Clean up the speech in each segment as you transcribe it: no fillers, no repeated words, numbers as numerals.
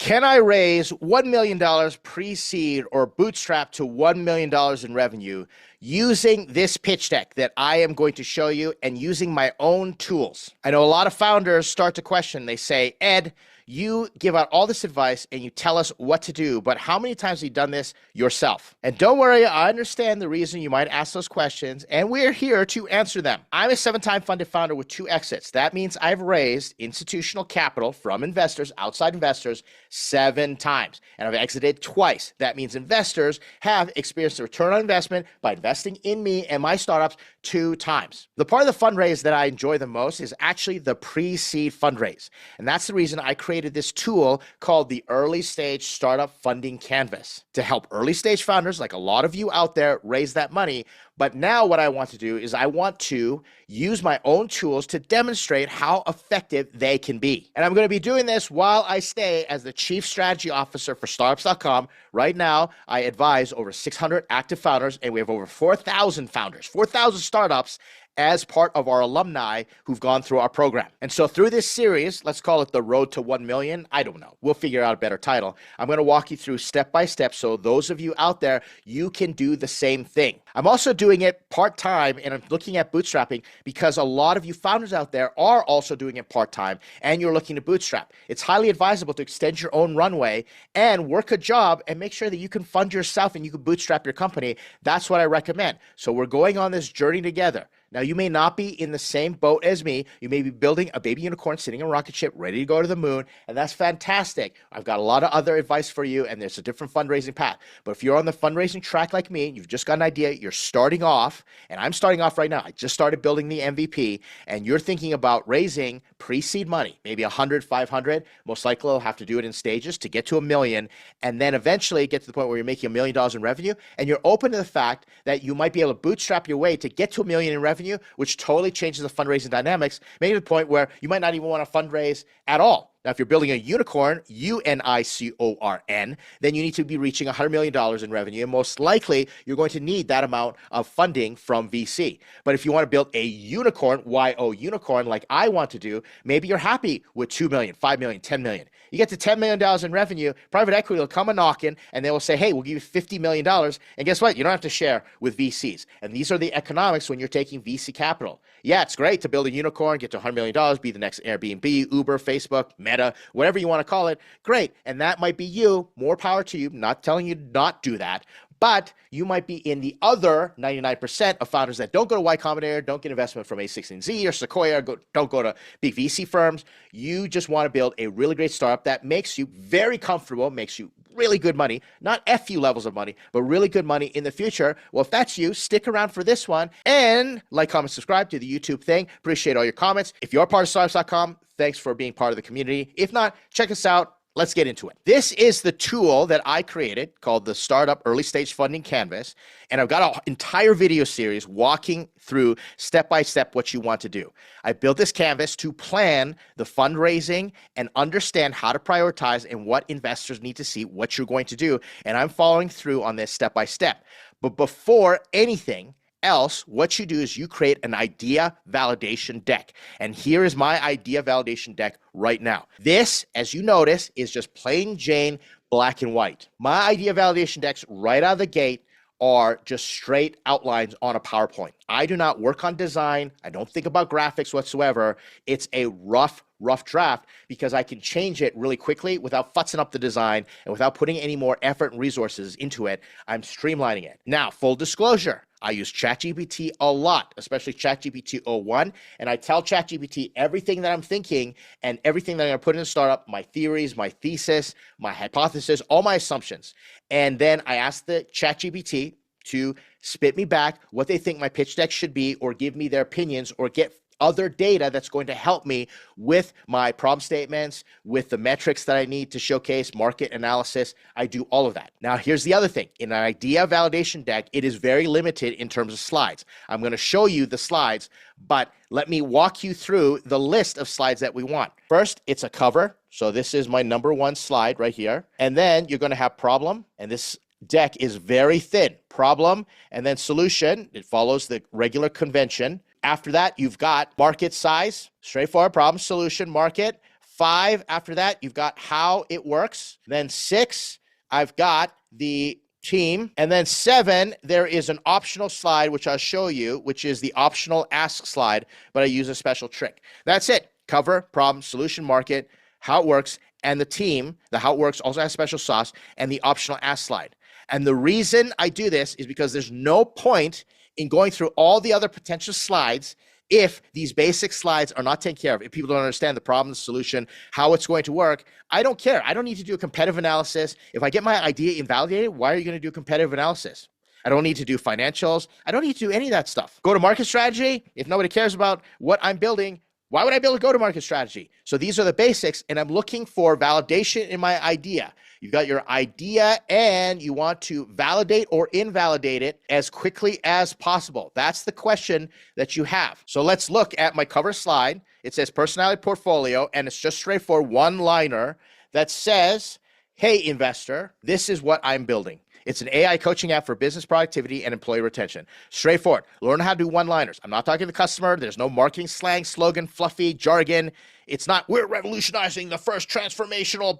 Can I raise $1 million pre-seed or bootstrap to $1 million in revenue using this pitch deck that I am going to show you and using my own tools? I know a lot of founders start to question. They say, Ed, you give out all this advice and you tell us what to do, but how many times have you done this yourself? And don't worry, I understand the reason you might ask those questions, and we're here to answer them. I'm a 7-time funded founder with 2 exits. That means I've raised institutional capital from investors, outside investors, 7 times, and I've exited twice. That means investors have experienced a return on investment by investing in me and my startups 2 times. The part of the fundraise that I enjoy the most is actually the pre-seed fundraise, and that's the reason I created this tool called the Early Stage Startup Funding Canvas to help early stage founders like a lot of you out there raise that money. But now what I want to do is I want to use my own tools to demonstrate how effective they can be. And I'm going to be doing this while I stay as the Chief Strategy Officer for Startups.com. Right now, I advise over 600 active founders, and we have over 4,000 founders, 4,000 startups as part of our alumni who've gone through our program. And so through this series, let's call it the Road to 1 Million. I don't know. We'll figure out a better title. I'm going to walk you through step by step. So those of you out there, you can do the same thing. I'm also doing it part-time, and I'm looking at bootstrapping because a lot of you founders out there are also doing it part-time and you're looking to bootstrap. It's highly advisable to extend your own runway and work a job and make sure that you can fund yourself and you can bootstrap your company. That's what I recommend. So we're going on this journey together. Now, you may not be in the same boat as me. You may be building a baby unicorn sitting in a rocket ship ready to go to the moon, and that's fantastic. I've got a lot of other advice for you, and there's a different fundraising path. But if you're on the fundraising track like me, you've just got an idea, you're starting off, and I'm starting off right now. I just started building the MVP, and you're thinking about raising pre-seed money, maybe 100, 500. Most likely you'll have to do it in stages to get to $1 million, and then eventually get to the point where you're making $1 million in revenue, and you're open to the fact that you might be able to bootstrap your way to get to $1 million in revenue, which totally changes the fundraising dynamics, maybe to the point where you might not even want to fundraise at all. Now, if you're building a unicorn, unicorn, then you need to be reaching $100 million in revenue, and most likely you're going to need that amount of funding from VC. But if you want to build a unicorn, unicorn, like I want to do, maybe you're happy with 2 million, 5 million, 10 million. You get to $10 million in revenue, private equity will come a knocking, and they will say, hey, we'll give you $50 million. And guess what? You don't have to share with VCs. And these are the economics when you're taking VC capital. Yeah, it's great to build a unicorn, get to $100 million, be the next Airbnb, Uber, Facebook, Meta, whatever you want to call it. Great. And that might be you. More power to you. Not telling you to not do that. But you might be in the other 99% of founders that don't go to Y Combinator, don't get investment from A16Z or Sequoia, don't go to big VC firms. You just want to build a really great startup that makes you very comfortable, makes you really good money, not FU levels of money, but really good money in the future. Well, if that's you, stick around for this one and like, comment, subscribe to the YouTube thing. Appreciate all your comments. If you're part of Startups.com, thanks for being part of the community. If not, check us out. Let's get into it. This is the tool that I created called the Startup Early Stage Funding Canvas. And I've got an entire video series walking through step by step what you want to do. I built this canvas to plan the fundraising and understand how to prioritize and what investors need to see, what you're going to do. And I'm following through on this step by step. But before anything else, what you do is you create an idea validation deck. And here is my idea validation deck right now. This, as you notice, is just plain Jane black and white. My idea validation decks right out of the gate are just straight outlines on a PowerPoint. I do not work on design. I don't think about graphics whatsoever. It's a rough draft because I can change it really quickly without futzing up the design and without putting any more effort and resources into it. I'm streamlining it. Now, full disclosure, I use ChatGPT a lot, especially ChatGPT 01, and I tell ChatGPT everything that I'm thinking and everything that I'm going to put in a startup, my theories, my thesis, my hypothesis, all my assumptions. And then I ask the ChatGPT to spit me back what they think my pitch deck should be or give me their opinions or get other data that's going to help me with my problem statements, with the metrics that I need to showcase, market analysis. I do all of that. Now, here's the other thing. In an idea validation deck, it is very limited in terms of slides. I'm going to show you the slides, but let me walk you through the list of slides that we want. First, it's a cover. So this is my number 1 slide right here. And then you're going to have problem, and this deck is very thin. Problem, and then solution. It follows the regular convention. After that, you've got market size, straightforward problem, solution, market, 5, after that, you've got how it works. Then 6, I've got the team. And then 7, there is an optional slide, which I'll show you, which is the optional ask slide, but I use a special trick. That's it. Cover, problem, solution, market, how it works, and the team. The how it works also has special sauce, and the optional ask slide. And the reason I do this is because there's no point in going through all the other potential slides if these basic slides are not taken care of. If people don't understand the problem, the solution, how it's going to work, I don't care. I don't need to do a competitive analysis. If I get my idea invalidated, why are you going to do competitive analysis? I don't need to do financials. I don't need to do any of that stuff. Go-to-market strategy, if nobody cares about what I'm building, why would I build a go-to-market strategy? So these are the basics, and I'm looking for validation in my idea. You've got your idea, and you want to validate or invalidate it as quickly as possible. That's the question that you have. So let's look at my cover slide. It says personality portfolio, and it's just straightforward one-liner that says, hey, investor, this is what I'm building. It's an AI coaching app for business productivity and employee retention. Straightforward. Learn how to do one-liners. I'm not talking to the customer. There's no marketing slang, slogan, fluffy jargon. It's not, we're revolutionizing the first transformational,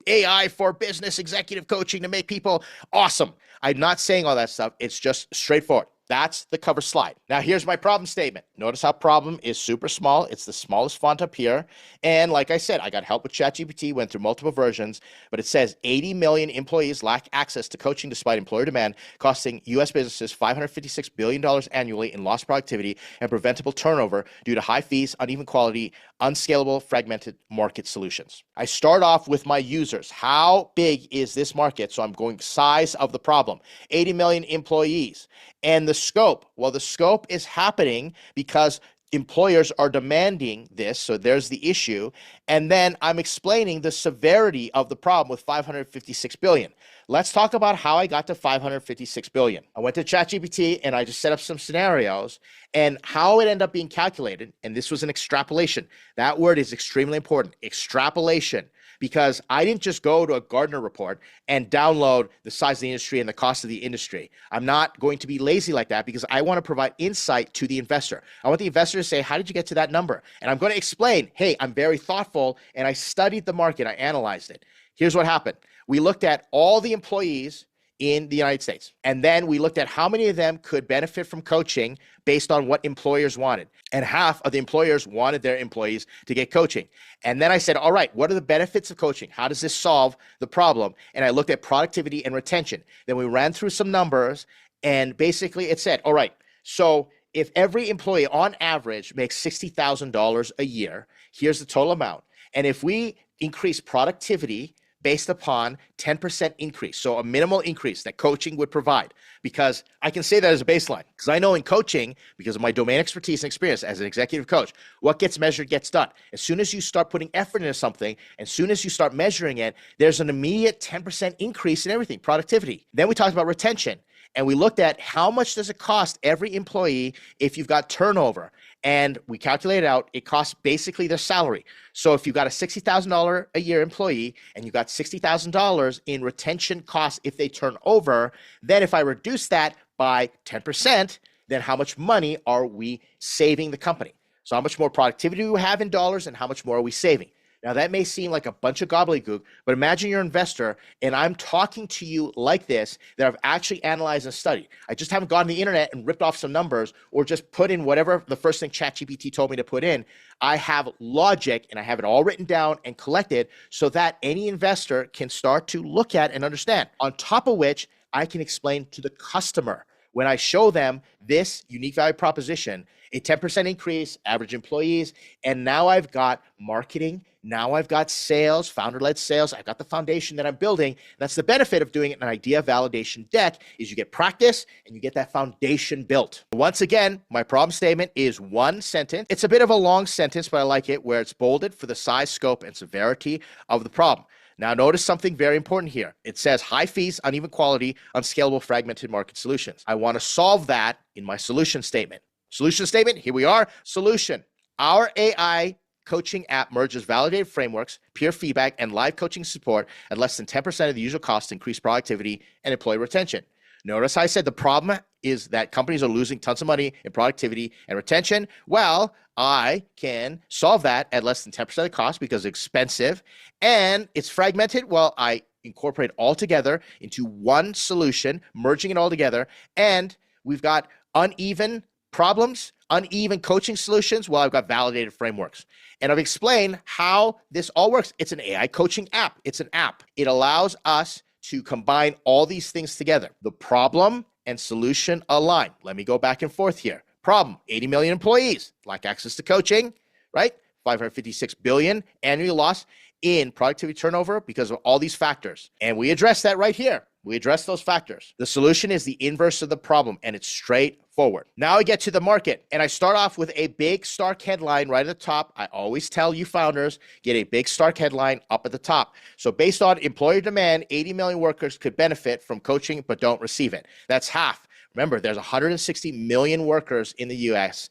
AI for business executive coaching to make people awesome. I'm not saying all that stuff. It's just straightforward. That's the cover slide. Now, here's my problem statement. Notice how problem is super small. It's the smallest font up here. And like I said, I got help with ChatGPT, went through multiple versions, but it says 80 million employees lack access to coaching despite employer demand, costing U.S. businesses $556 billion annually in lost productivity and preventable turnover due to high fees, uneven quality, unscalable, fragmented market solutions. I start off with my users. How big is this market? So I'm going size of the problem. 80 million employees. And the scope, well, the scope is happening because employers are demanding this, so there's the issue. And then I'm explaining the severity of the problem with 556 billion. Let's talk about how I got to 556 billion. I went to ChatGPT and I just set up some scenarios and how it ended up being calculated. And this was an extrapolation. That word is extremely important, extrapolation, because I didn't just go to a Gartner report and download the size of the industry and the cost of the industry. I'm not going to be lazy like that because I want to provide insight to the investor. I want the investor to say, how did you get to that number? And I'm going to explain, hey, I'm very thoughtful and I studied the market. I analyzed it. Here's what happened. We looked at all the employees in the United States. And then we looked at how many of them could benefit from coaching based on what employers wanted. And half of the employers wanted their employees to get coaching. And then I said, all right, what are the benefits of coaching? How does this solve the problem? And I looked at productivity and retention. Then we ran through some numbers and basically it said, all right, so if every employee on average makes $60,000 a year, here's the total amount. And if we increase productivity based upon 10% increase, so a minimal increase that coaching would provide, because I can say that as a baseline, because I know in coaching, because of my domain expertise and experience as an executive coach, what gets measured gets done. As soon as you start putting effort into something, as soon as you start measuring it, there's an immediate 10% increase in everything, productivity. Then we talked about retention. And we looked at how much does it cost every employee if you've got turnover. And we calculated out it costs basically their salary. So if you've got a $60,000 a year employee and you've got $60,000 in retention costs if they turn over, then if I reduce that by 10%, then how much money are we saving the company? So how much more productivity do we have in dollars and how much more are we saving? Now, that may seem like a bunch of gobbledygook, but imagine you're an investor and I'm talking to you like this, that I've actually analyzed and studied. I just haven't gone to the internet and ripped off some numbers or just put in whatever the first thing ChatGPT told me to put in. I have logic and I have it all written down and collected so that any investor can start to look at and understand. On top of which, I can explain to the customer when I show them this unique value proposition, a 10% increase, average employees, and now I've got marketing, now I've got sales, founder-led sales, I've got the foundation that I'm building. That's the benefit of doing it in an idea validation deck is you get practice and you get that foundation built. Once again, my problem statement is one sentence. It's a bit of a long sentence, but I like it where it's bolded for the size, scope, and severity of the problem. Now, notice something very important here. It says high fees, uneven quality, unscalable, fragmented market solutions. I want to solve that in my solution statement. Solution statement, here we are. Solution. Our AI coaching app merges validated frameworks, peer feedback, and live coaching support at less than 10% of the usual cost to increase productivity and employee retention. Notice I said the problem is that companies are losing tons of money in productivity and retention. Well, I can solve that at less than 10% of the cost because it's expensive and it's fragmented. Well, I incorporate it all together into one solution, merging it all together. And we've got uneven problems, uneven coaching solutions. Well, I've got validated frameworks. And I've explained how this all works. It's an AI coaching app. It's an app. It allows us to combine all these things together. The problem and solution align. Let me go back and forth here. Problem, 80 million employees lack access to coaching, right? 556 billion annual loss in productivity turnover because of all these factors. And we address that right here. We address those factors. The solution is the inverse of the problem, and it's straightforward. Now I get to the market, and I start off with a big stark headline right at the top. I always tell you founders, get a big stark headline up at the top. So based on employer demand, 80 million workers could benefit from coaching but don't receive it. That's half. Remember, there's 160 million workers in the US.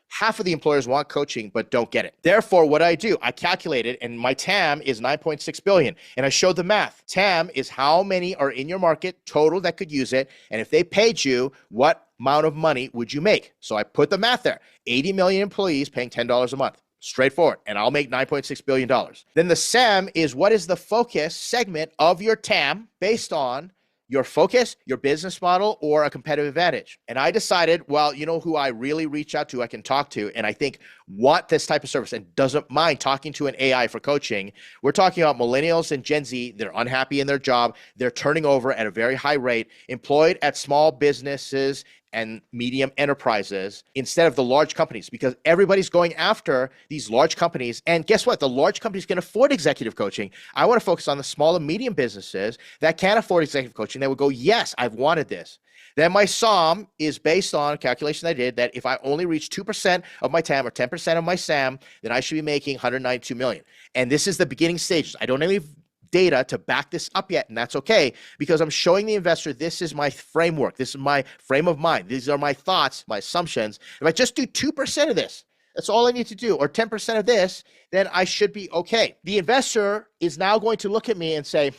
Half of the employers want coaching but don't get it. Therefore, what I do, I calculate it, and my TAM is 9.6 billion. And I showed the math. TAM is how many are in your market total that could use it. And if they paid you, what amount of money would you make? So I put the math there. 80 million employees paying $10 a month. Straightforward. And I'll make $9.6 billion. Then the SAM is what is the focus segment of your TAM based on your focus, your business model, or a competitive advantage. And I decided, well, you know who I really reach out to, I can talk to, and I think want this type of service and doesn't mind talking to an AI for coaching. We're talking about millennials and Gen Z. They're unhappy in their job. They're turning over at a very high rate, employed at small businesses and medium enterprises instead of the large companies, because everybody's going after these large companies. And guess what? The large companies can afford executive coaching. I want to focus on the small and medium businesses that can't afford executive coaching. They would go, yes, I've wanted this. Then my SOM is based on a calculation I did that if I only reach 2% of my TAM or 10% of my SAM, then I should be making 192 million. And this is the beginning stages. I don't have any data to back this up yet, and that's okay, because I'm showing the investor this is my framework, this is my frame of mind, these are my thoughts, my assumptions. If I just do 2% of this, that's all I need to do, or 10% of this, then I should be okay. The investor is now going to look at me and say,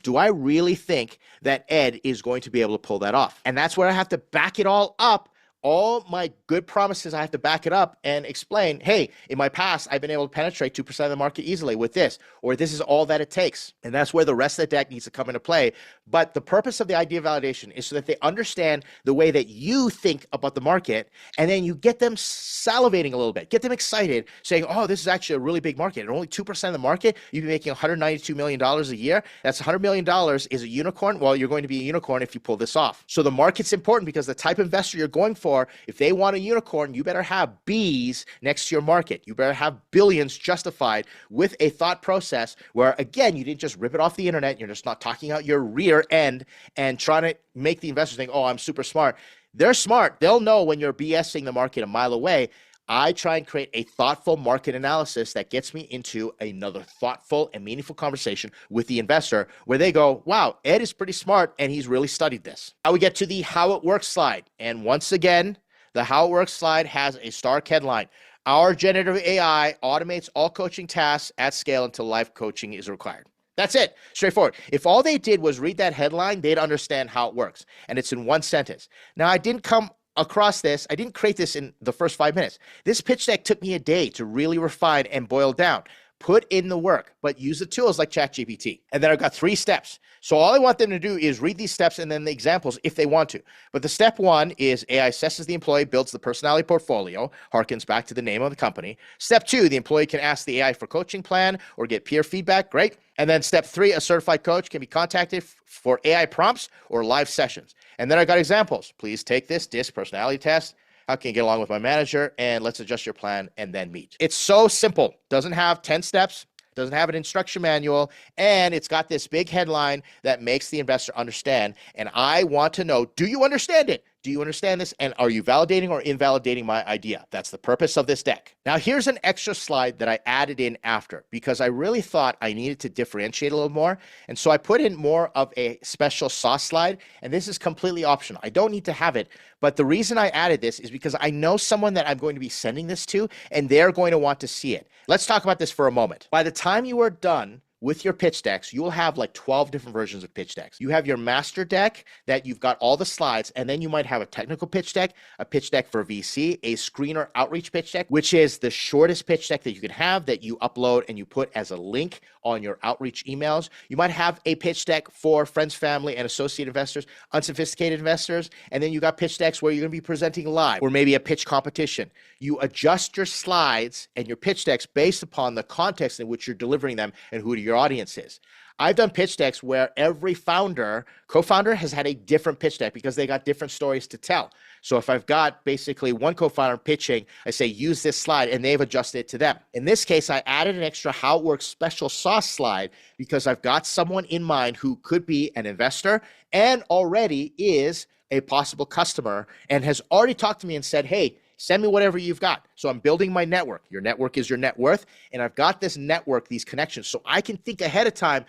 do I really think that Ed is going to be able to pull that off? And that's where I have to back it all up. All my good promises, I have to back it up and explain, hey, in my past, I've been able to penetrate 2% of the market easily with this, or this is all that it takes. And that's where the rest of the deck needs to come into play. But the purpose of the idea validation is so that they understand the way that you think about the market, and then you get them salivating a little bit, get them excited, saying, oh, this is actually a really big market. And only 2% of the market, you'd be making $192 million a year. That's $100 million is a unicorn. Well, you're going to be a unicorn if you pull this off. So the market's important because the type of investor you're going for, if they want a unicorn, you better have B's next to your market. You better have billions justified with a thought process where, again, you didn't just rip it off the internet. You're just not talking out your rear end and trying to make the investors think, oh, I'm super smart. They're smart. They'll know when you're BSing the market a mile away. I try and create a thoughtful market analysis that gets me into another thoughtful and meaningful conversation with the investor where they go, wow, Ed is pretty smart and he's really studied this. Now we get to the how it works slide. And once again, the how it works slide has a stark headline. Our generative AI automates all coaching tasks at scale until life coaching is required. That's it. Straightforward. If all they did was read that headline, they'd understand how it works. And it's in one sentence. Now, I didn't come across this. I didn't create this in the first 5 minutes. This pitch deck took me a day to really refine and boil down. Put in the work, but use the tools like ChatGPT. And then I've got 3 steps. So all I want them to do is read these steps and then the examples if they want to. But the step 1 is AI assesses the employee, builds the personality portfolio, harkens back to the name of the company. Step 2, the employee can ask the AI for coaching plan or get peer feedback. Great. And then step 3, a certified coach can be contacted for AI prompts or live sessions. And then I got examples. Please take this DISC personality test. How can you get along with my manager? And let's adjust your plan and then meet. It's so simple. Doesn't have 10 steps, doesn't have an instruction manual, and it's got this big headline that makes the investor understand. And I want to know, do you understand it? Do you understand this? And are you validating or invalidating my idea? That's the purpose of this deck. Now, here's an extra slide that I added in after because I really thought I needed to differentiate a little more. And so I put in more of a special sauce slide, and this is completely optional. I don't need to have it, but the reason I added this is because I know someone that I'm going to be sending this to, and they're going to want to see it. Let's talk about this for a moment. By the time you are done with your pitch decks, you will have like 12 different versions of pitch decks. You have your master deck that you've got all the slides, and then you might have a technical pitch deck, a pitch deck for VC, a screener outreach pitch deck, which is the shortest pitch deck that you can have that you upload and you put as a link on your outreach emails. You might have a pitch deck for friends, family, and associate investors, unsophisticated investors, and then you got pitch decks where you're going to be presenting live or maybe a pitch competition. You adjust your slides and your pitch decks based upon the context in which you're delivering them and who your audience is. I've done pitch decks where every co-founder has had a different pitch deck because they got different stories to tell. So if I've got basically one co-founder pitching, I say, use this slide, and they've adjusted it to them. In this case, I added an extra how it works special sauce slide because I've got someone in mind who could be an investor and already is a possible customer and has already talked to me and said, hey, send me whatever you've got. So I'm building my network. Your network is your net worth. And I've got this network, these connections. So I can think ahead of time,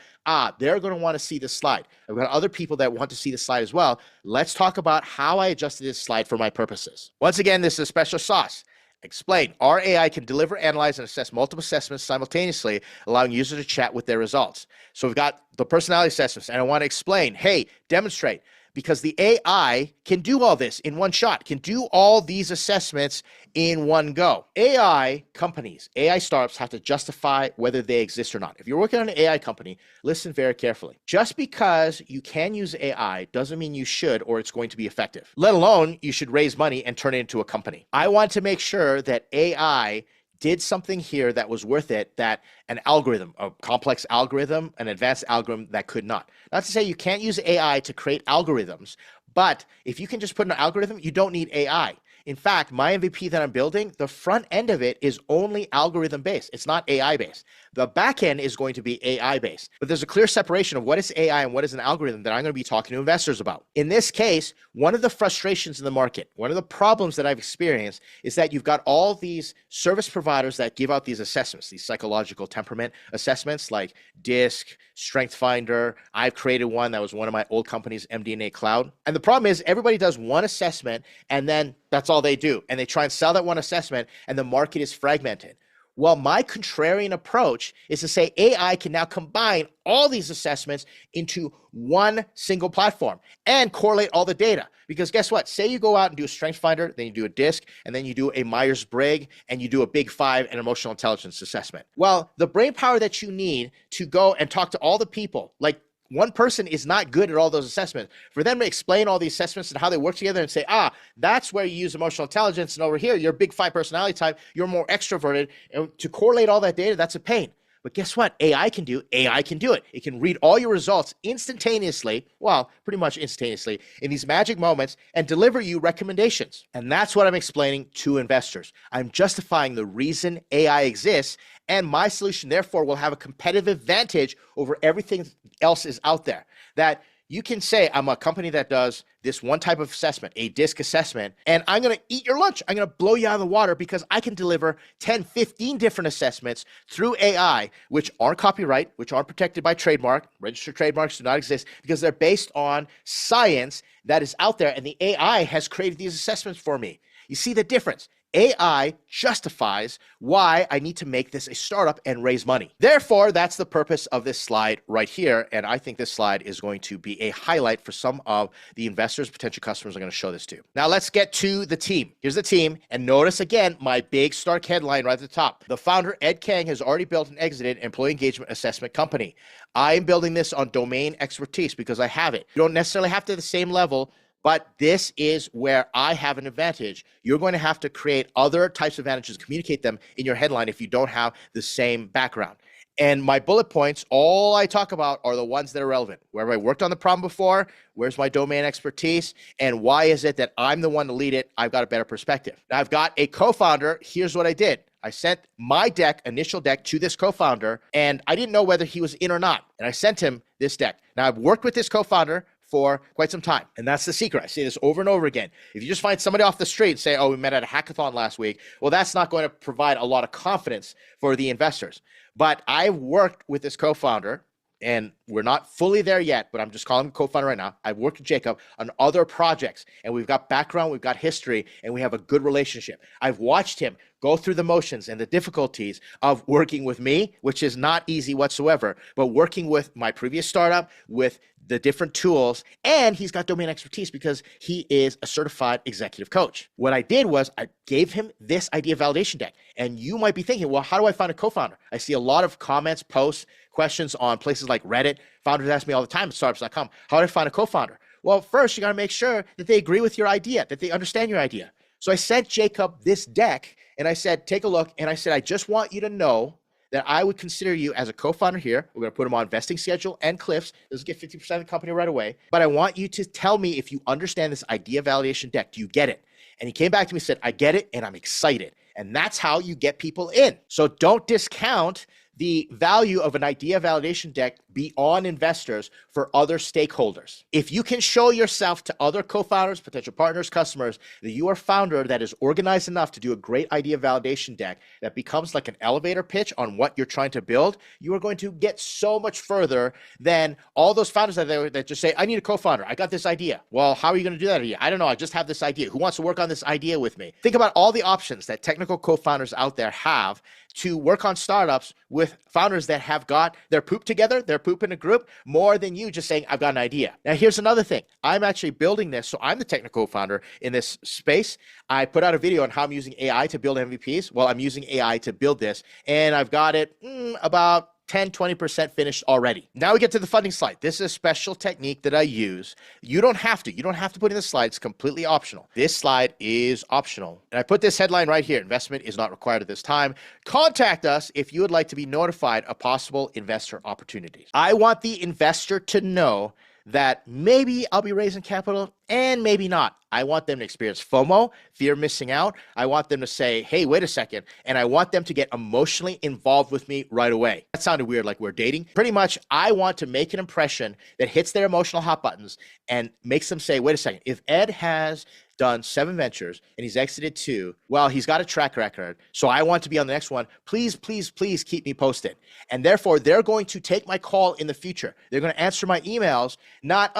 they're going to want to see this slide. I've got other people that want to see the slide as well. Let's talk about how I adjusted this slide for my purposes. Once again, this is a special sauce. Explain. Our AI can deliver, analyze, and assess multiple assessments simultaneously, allowing users to chat with their results. So we've got the personality assessments, and I want to explain, hey, demonstrate. Because the AI can do all this in one shot, can do all these assessments in one go. AI companies, AI startups have to justify whether they exist or not. If you're working on an AI company, listen very carefully. Just because you can use AI doesn't mean you should or it's going to be effective, let alone you should raise money and turn it into a company. I want to make sure that AI did something here that was worth it, that an algorithm, a complex algorithm, an advanced algorithm that could not. Not to say you can't use AI to create algorithms, but if you can just put in an algorithm, you don't need AI. In fact, my MVP that I'm building, the front end of it is only algorithm based. It's not AI based. The back end is going to be AI based. But there's a clear separation of what is AI and what is an algorithm that I'm going to be talking to investors about. In this case, one of the frustrations in the market, one of the problems that I've experienced is that you've got all these service providers that give out these assessments, these psychological temperament assessments like DISC, Strength Finder. I've created one that was one of my old companies, MDNA Cloud. And the problem is everybody does one assessment and then that's all they do. And they try and sell that one assessment and the market is fragmented. Well, my contrarian approach is to say AI can now combine all these assessments into one single platform and correlate all the data. Because guess what? Say you go out and do a Strength Finder, then you do a DISC, and then you do a Myers-Briggs, and you do a Big Five and emotional intelligence assessment. Well, the brain power that you need to go and talk to all the people, like one person is not good at all those assessments. For them to explain all these assessments and how they work together and say, that's where you use emotional intelligence, and over here, you're a Big Five personality type, you're more extroverted, and to correlate all that data, that's a pain. But guess what? AI can do it. It can read all your results instantaneously, well, pretty much instantaneously, in these magic moments and deliver you recommendations. And that's what I'm explaining to investors. I'm justifying the reason AI exists, and my solution, therefore, will have a competitive advantage over everything else is out there. That you can say, I'm a company that does this one type of assessment, a DISC assessment, and I'm going to eat your lunch. I'm going to blow you out of the water because I can deliver 10, 15 different assessments through AI, which aren't copyright, which aren't protected by trademark. Registered trademarks do not exist because they're based on science that is out there, and the AI has created these assessments for me. You see the difference? AI justifies why I need to make this a startup and raise money. Therefore, that's the purpose of this slide right here. And I think this slide is going to be a highlight for some of the investors, potential customers I'm going to show this to. Now let's get to the team. Here's the team. And notice again, my big Stark headline right at the top. The founder, Ed Kang, has already built and exited employee engagement assessment company. I'm building this on domain expertise because I have it. You don't necessarily have to the same level, but this is where I have an advantage. You're going to have to create other types of advantages, communicate them in your headline if you don't have the same background. And my bullet points, all I talk about are the ones that are relevant. Where have I worked on the problem before? Where's my domain expertise? And why is it that I'm the one to lead it? I've got a better perspective. Now I've got a co-founder. Here's what I did. I sent my deck, initial deck, to this co-founder, and I didn't know whether he was in or not. And I sent him this deck. Now I've worked with this co-founder for quite some time. And that's the secret. I say this over and over again. If you just find somebody off the street and say, we met at a hackathon last week, well, that's not going to provide a lot of confidence for the investors. But I worked with this co-founder and we're not fully there yet, but I'm just calling him co-founder right now. I've worked with Jacob on other projects, and we've got background, we've got history, and we have a good relationship. I've watched him go through the motions and the difficulties of working with me, which is not easy whatsoever, but working with my previous startup, with the different tools, and he's got domain expertise because he is a certified executive coach. What I did was I gave him this idea validation deck, and you might be thinking, well, how do I find a co-founder? I see a lot of comments, posts, questions on places like Reddit. Founders ask me all the time at startups.com, how do I find a co-founder? Well, first, you got to make sure that they agree with your idea, that they understand your idea. So I sent Jacob this deck, and I said, take a look. And I said, I just want you to know that I would consider you as a co-founder here. We're going to put him on vesting schedule and cliffs. Doesn't get 50% of the company right away. But I want you to tell me if you understand this idea validation deck. Do you get it? And he came back to me and said, I get it, and I'm excited. And that's how you get people in. So don't discount the value of an idea validation deck beyond investors for other stakeholders. If you can show yourself to other co-founders, potential partners, customers, that you are a founder that is organized enough to do a great idea validation deck that becomes like an elevator pitch on what you're trying to build, you are going to get so much further than all those founders that just say, I need a co-founder. I got this idea. Well, how are you going to do that idea? I don't know. I just have this idea. Who wants to work on this idea with me? Think about all the options that technical co-founders out there have to work on startups with founders that have got their poop together, their poop in a group, more than you just saying, I've got an idea. Now, here's another thing. I'm actually building this. So I'm the technical founder in this space. I put out a video on how I'm using AI to build MVPs. Well, I'm using AI to build this, and I've got it about 10, 20% finished already. Now we get to the funding slide. This is a special technique that I use. You don't have to put in the slide. It's completely optional. This slide is optional. And I put this headline right here. Investment is not required at this time. Contact us if you would like to be notified of possible investor opportunities. I want the investor to know that maybe I'll be raising capital and maybe not. I want them to experience FOMO, fear of missing out. I want them to say, hey, wait a second. And I want them to get emotionally involved with me right away. That sounded weird, like we're dating. Pretty much, I want to make an impression that hits their emotional hot buttons and makes them say, wait a second, if Ed has done 7 ventures and he's exited 2, well, he's got a track record. So I want to be on the next one. Please, please, please keep me posted. And therefore, they're going to take my call in the future. They're going to answer my emails, not,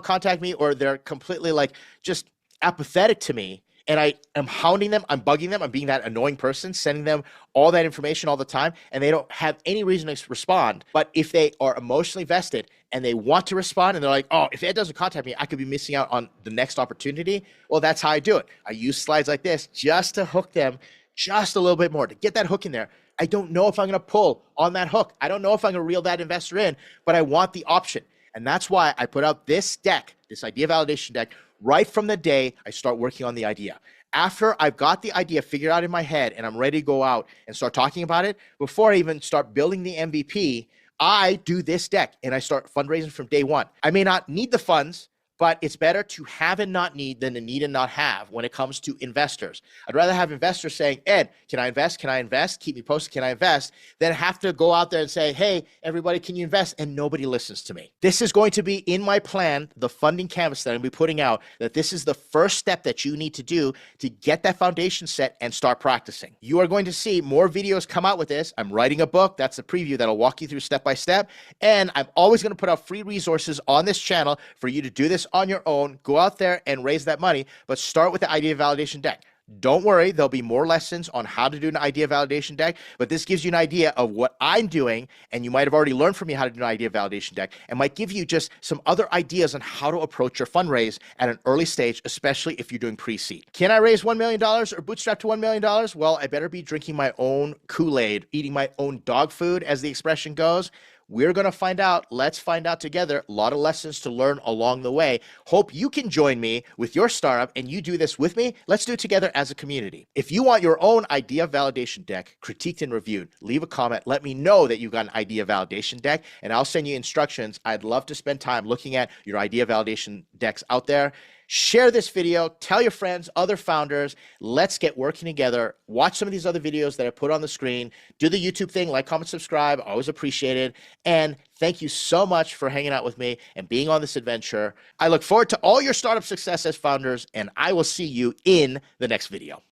contact me, or they're completely like just apathetic to me. And I am hounding them, I'm bugging them, I'm being that annoying person, sending them all that information all the time, and they don't have any reason to respond. But if they are emotionally vested and they want to respond, and they're like, oh, if Ed doesn't contact me, I could be missing out on the next opportunity. Well, that's how I do it. I use slides like this just to hook them just a little bit more, to get that hook in there. I don't know if I'm going to pull on that hook. I don't know if I'm going to reel that investor in, but I want the option. And that's why I put out this deck, this idea validation deck, right from the day I start working on the idea. After I've got the idea figured out in my head and I'm ready to go out and start talking about it, before I even start building the MVP, I do this deck and I start fundraising from day one. I may not need the funds, but it's better to have and not need than to need and not have when it comes to investors. I'd rather have investors saying, Ed, can I invest? Can I invest? Keep me posted. Can I invest? Than have to go out there and say, hey, everybody, can you invest? And nobody listens to me. This is going to be in my plan, the funding canvas that I'm going to be putting out, that this is the first step that you need to do to get that foundation set and start practicing. You are going to see more videos come out with this. I'm writing a book. That's the preview that'll walk you through step by step. And I'm always going to put out free resources on this channel for you to do this on your own. Go out there and raise that money, but start with the idea validation deck. Don't worry, there'll be more lessons on how to do an idea validation deck, but this gives you an idea of what I'm doing, and you might have already learned from me how to do an idea validation deck, and might give you just some other ideas on how to approach your fundraise at an early stage, especially if you're doing pre-seed. Can I raise $1 million or bootstrap to $1 million? Well, I better be drinking my own Kool-Aid, eating my own dog food, as the expression goes. We're going to find out. Let's find out together. A lot of lessons to learn along the way. Hope you can join me with your startup and you do this with me. Let's do it together as a community. If you want your own idea validation deck critiqued and reviewed, leave a comment. Let me know that you've got an idea validation deck, and I'll send you instructions. I'd love to spend time looking at your idea validation decks out there. Share this video, tell your friends, other founders, let's get working together. Watch some of these other videos that I put on the screen. Do the YouTube thing, like, comment, subscribe, always appreciate it. And thank you so much for hanging out with me and being on this adventure. I look forward to all your startup success as founders, and I will see you in the next video.